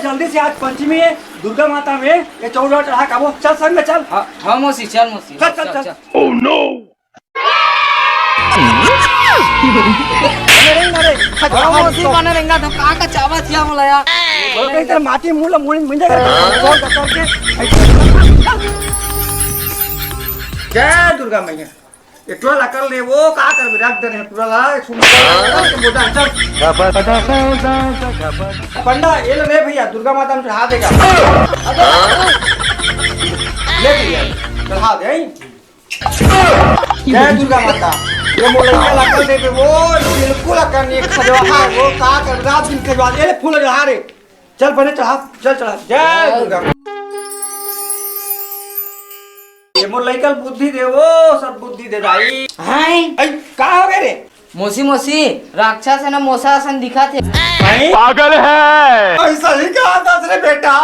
जल्दी से, आज पंचमी है, दुर्गा माता में ये चौरा चढ़ा काबो। चल संग में चल। हाँ मौसी, चल मौसी, चल चल चल। Oh no. मौसी बने रहेंगा तो का चावा थिया मोला यार। बोलते इधर माटी मूल मूल मिल जाएगा। जय दुर्गा मैया। इतना लकल ले वो का कर रख दे पूरा ला सुन के बोला चल। पंडा ये ले भैया, दुर्गा माता में चढ़ा देगा। ले भैया चढ़ा दे। जय दुर्गा माता। ये मोला लकल दे पे वो बिल्कुल अकल एक सजवा है वो का कर रात दिन खजवा दे फूल चढ़ा रे। चल बने चढ़ा, चल चढ़ा। जय दुर्गा। ये मोर लइकल बुद्धि दे वो सब बुद्धि दे जाई। हाय का हो गए रे? मौसी मौसी राक्षस है ना मोसा सन दिखा थे। पागल है। ऐसा ही कहा दस रे बेटा,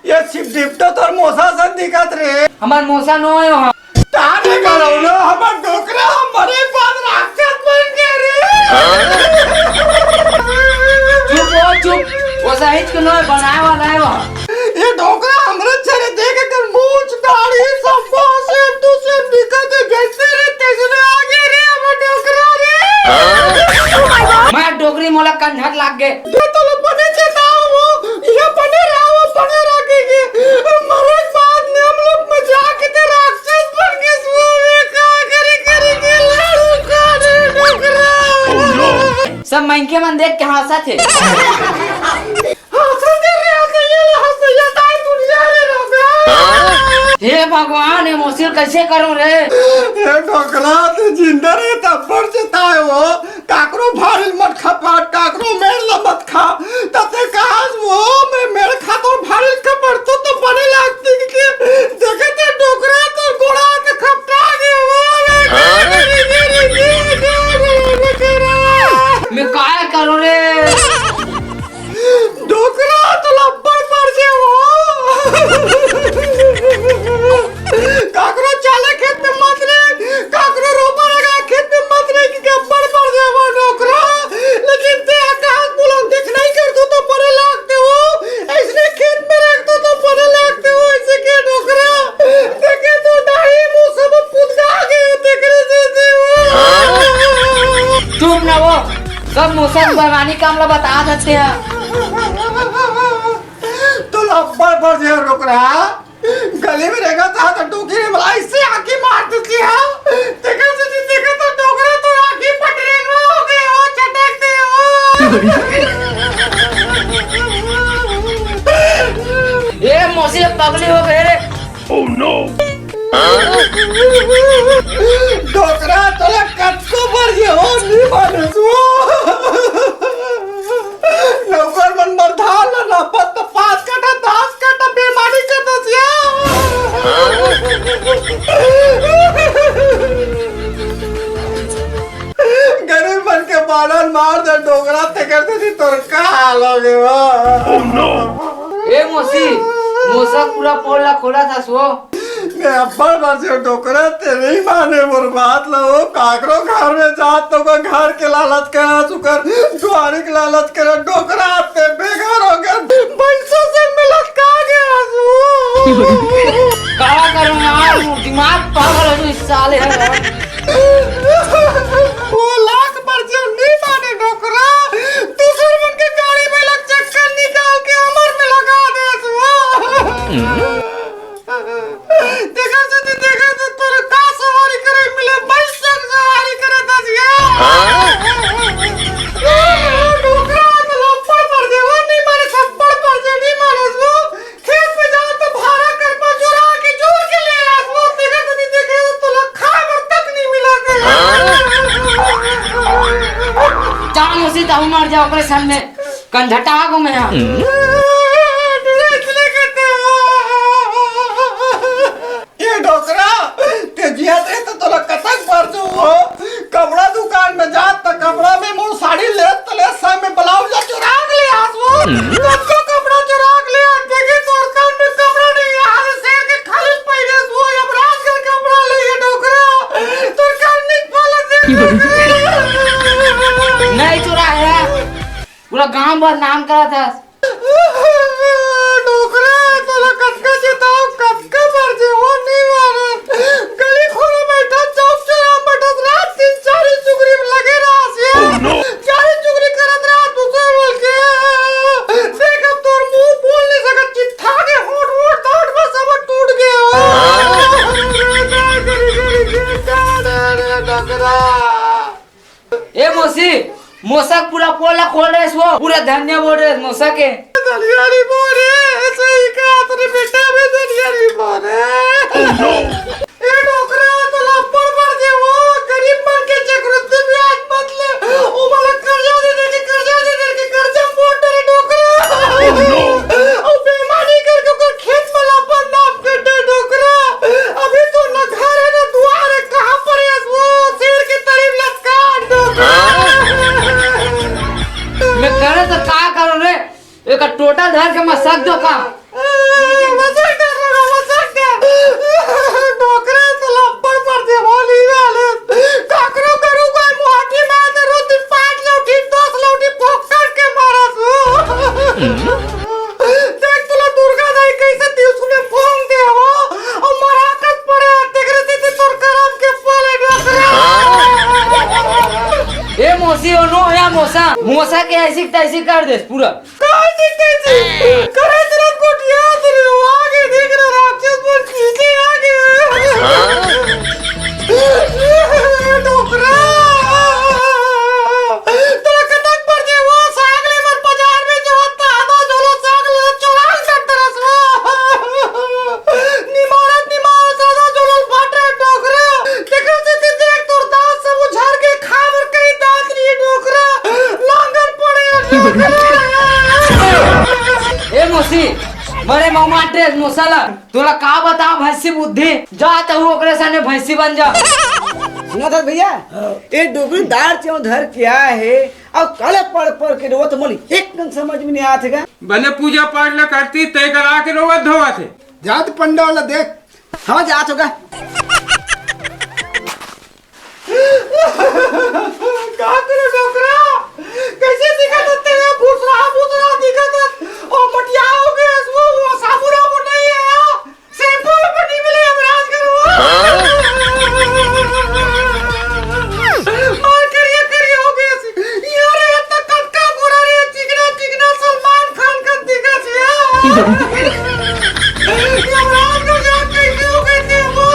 ये शिव डिप्टो तोर मोसा सन दिखत रे। हमार मोसा नो है वहाँ। ताने करो ना हमर डोकरा हमारे पास राक्षस बन गए रे। चुप हो चुप, वो साहित्य क्यों नहीं बनाया वाला है वहाँ। ये डोकरा हमरे चेहरे देख कर मूंछ दाढ़ी सब से तू से दिखत जैसे रे तेजरे आगे रे हमर डोकरा रे। मैं डोगरी मोला कंधक लाग गए। ये तो बने चेता वो ये बने रहा बने रखेंगे मरे बाद में हम लोग मजाक के राक्षस बन के सो का करेंगे लड़ू का डोकरा। सब मैंके मन देख के हंसा थे। हे भगवान, ये मौसी कैसे करूं रे? ये डोकरा तो जिंदा रे तब्बर चता है वो काकरो भारी मत खा पाट काकरो मेल मत खा तते कहां वो मैं मेल खा तो भारी खबर तो बने लागती कि देखे ते डोकरा तो गोड़ा के खपटा गए वो। मैं काय करूं रे? डोकरा तो लब्बर पड़ जे वो काकरो चाले खेत में मत रे काकरो रोपा लगा खेत में मत रे कि गब्बर पड़ जे वो डोकरा। लेकिन ते आकाश बुलंद देख नहीं कर तो बड़े लागते हो ऐसे खेत में रख तो बड़े लागते हो ऐसे के डोकरा देखे तो दाढ़ी मुंह सब पुदगा गए देख रहे हो। चुप ना वो, सब मौसम बगानी काम ला बता देते हैं। तो लब्बर पर जे रुक रहा गले में रहेगा तो डोकरे में मलाई से आंखें मार देती है देखा तो डोकरा तो आंखें पटरे हो गए हो चटकते हो। ये मौसी पगली हो गए रे। Oh no. डोकरा तो कच्चो पर जे हो नहीं माने सो नौकर मन मरधाल ना पत 5 काटा 10 काटा बेमानी के दसिया। गरीब बन के बालन मार दे डोकरा ते करते थी तोर का हाल हो गया। Oh no. ए मौसी, मौसा पूरा पोला खोला था सो। मैं अब्बल बरसे डोकरा ते नहीं माने मोर बात लो काकरो घर में जात तो को घर के लालच करा चुकर द्वारी के लालच करा डोकरा ते बेघर हो गया पैसों से मिलत का गया क्या करूं यार, दिमाग पागल हो इस साले है। वो लाख बरसे नहीं माने डोकरा दूसरे मन के गाड़ी में लग चक्कर निकाल के अमर में लगा दे देखा तो तोरे का सवारी करे मिले बैसक सवारी करे दसिया। डोकरा तो लपड़ पड़ जे वो नहीं मारे थप्पड़ पड़ जे नहीं मारे वो खेत में जाओ तो भाड़ा कर पर जोड़ा के जोड़ के ले आ वो देखे तो लखा भर तक नहीं मिला जा मौसी ताऊ मार जाओ अपने सामने कंधटा को मैं डोकरा ते जिया दे तो तोला कतक पर जो कपड़ा दुकान में जा त कपड़ा में मोर साड़ी ले तले सब में ब्लाउज चुरा ले आसो सबको कपड़ा चुरा ले देखे तो कान में कपड़ा नहीं हाथ शेर के खाली पहले वो अपराध का कपड़ा ले ये डोकरा तो कान नहीं पाला दे नहीं चुरा है, पूरा गांव भर नाम करा था। चेताओ कब का मर जे वो नहीं मारे गली खोलो बैठा चौक चौरा बैठा रात दिन चारी चुगरी में लगे रहा चारी चुगरी करत रात दूसरे बोल के देख अब तोर मुंह बोल नहीं सकत चिट्ठा के होठ होठ दांत में सब टूट गए ए मौसी मोसा पूरा पोला खोल रहे सो पूरा धन्य बोल रहे मोसा के दलियारी बोरे सही कहा तूने बेटा में दलियारी बोरे ए डोकरा तो लपड़ पड़ दे वो गरीब बन के चक्रवृद्धि ब्याज मत ले ओ मला कर्जा दे के कर्जा मोड़ रे डोकरा ओ बेईमानी करके को खेत में लपड़ नाप कर दे डोकरा अभी तो न घर है न द्वार है कहां पर है वो शेर की तरफ लटका डोकरा मैं करे तो का करो रे एक टोटल धर के मसक दो का मसक दे डोकरा तो लपड़ पड़ दे बोली वाले काकरो करू कोई मोटी में तो रोज 5 लौटी 10 लौटी पकड़ के मारस देख तुला दुर्गा दाई कैसे दिवस में फोंग दे हो और मराकस पड़े तेरे दीदी तोर करम के पाले डोकरा ए मौसी ओ नो या मोसा के ऐसी तैसी कर दे पूरा कैसी करे तेरा कोटिया तेरे आगे देख रहा राक्षस पर पीछे आगे डोकरा तेरा कटक पर दे वो सागले मत बाजार में जो होता आधा जोलो सागले चुराई कर तरस वो निमारत सादा जोलो फाटे डोकरा देखो से देख तोर दांत सब उझाड़ के खावर कई दांत लिए डोकरा लांगर पड़े ए मौसी बड़े मौमा ड्रेस मोसाला तोला का बताओ भैंसी बुद्धि जा तो ओकरे सामने भैंसी बन जा सुना था भैया ये डोगरी दार क्यों धर किया है और काले पढ़ के रोत मोली एकदम समझ में नहीं आते का बने पूजा पाठ ला करती तय करा के रोवत धोवा थे जात पंडा वाला देख हाँ जात होगा का करे डोकरा कैसे दिखत तेरे भूसरा दिखत ओ मटिया हो गए वो साबुरा वो नहीं है शैम्पू पट्टी मिले हमराज करो मार करिए हो गए यार ये तो कटका गोरा रे चिकना सलमान खान का दिखत है हमराज को जा कैसे हो गए थे वो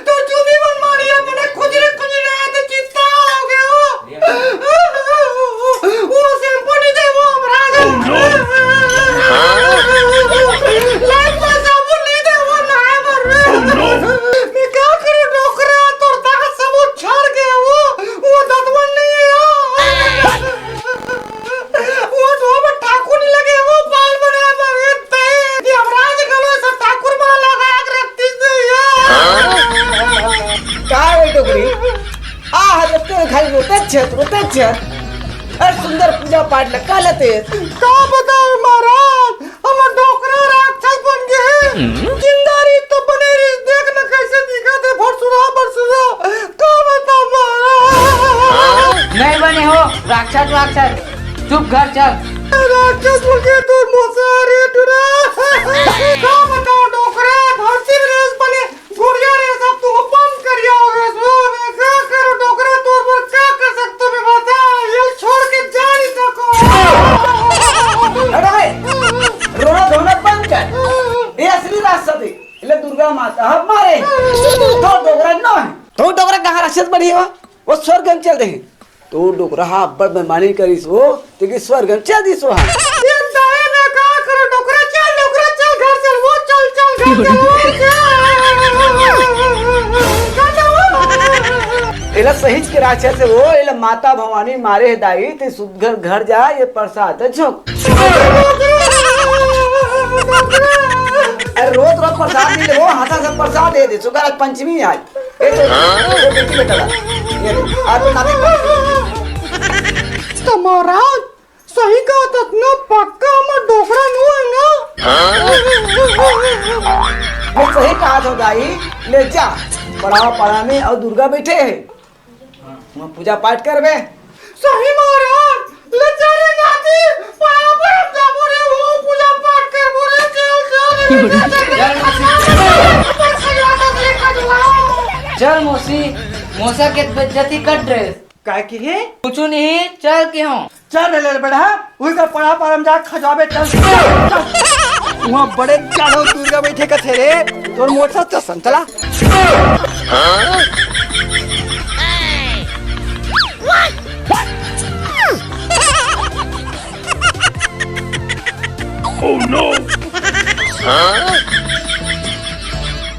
तो चुनी बन मारी अपने खुजरे आए तो चित्ता हो गए वो शैम्पू नहीं दे वो हमराज लाइफ में साबुन नहीं दे वो नहाए मर मैं क्या करूं डोकरा तोर दांत सब उछाड़ गए वो दतवन नहीं है वो तो अब ठाकुर नहीं लगे वो बाल बनाए मरे ते ये हमराज गलो सब ठाकुर बना लगा के रखती नहीं है का है डोगरी आ जब तो खाली रोते छत अरे सुंदर पूजा पाठ लगा लेते का बताओ महाराज हम डोकरा राक्षस बन गए जिंदारी तो बने रही देख न कैसे दिखा थे भरसुरा का बताओ महाराज नहीं बने हो राक्षस चुप घर चल राक्षस बोल के तू मोसारी टुरा का बताओ डोकरा धरती में रेस बने गुड़िया रे सब तू बंद करिया हो गए सो मैं क्या करूं डोकरा तोर पर क्या कर सकता मैं बता ये छोड़ के जा नहीं सको अरे रोना धोना बंद कर ये असली रास्ता दे इले दुर्गा माता हम मारे तो डोगरा न है तो डोगरा कहाँ राक्षस बनी हो वो स्वर्ग में चल रहे तो डोगरा हाँ बड़ बेमानी करी सो तो कि स्वर्ग में चल दी सो हाँ ये दाए में क्या करूं डोकरा चल घर चल वो चल घर चल इला सही के राक्षस से वो इला माता भवानी मारे दाई ते सुधर घर जा ये प्रसाद झोंक अरे रोज प्रसाद दे वो हाथा से प्रसाद दे दे सुगर पंचमी आज ये तो बेटी बेटा ये आज तो नाते तो महाराज सही कहा तो ना पक्का मैं डोकरा नु है ना ये सही कहा था दाई ले जा पड़ा में और दुर्गा बैठे है वहाँ पूजा पाठ कर बे सही महाराज ले जा रे नाती पड़ा पर हम जाबो रे वो चल मौसी, मौसा के बेइज्जती कर ड्रेस काय की है कुछ नहीं, चल के हूँ। चल ले बेटा उही का पढ़ा परम जा खजाबे चल वहाँ बड़े चाड़ो दुर्गा बैठे का थे रे तोर मोटर चसन चला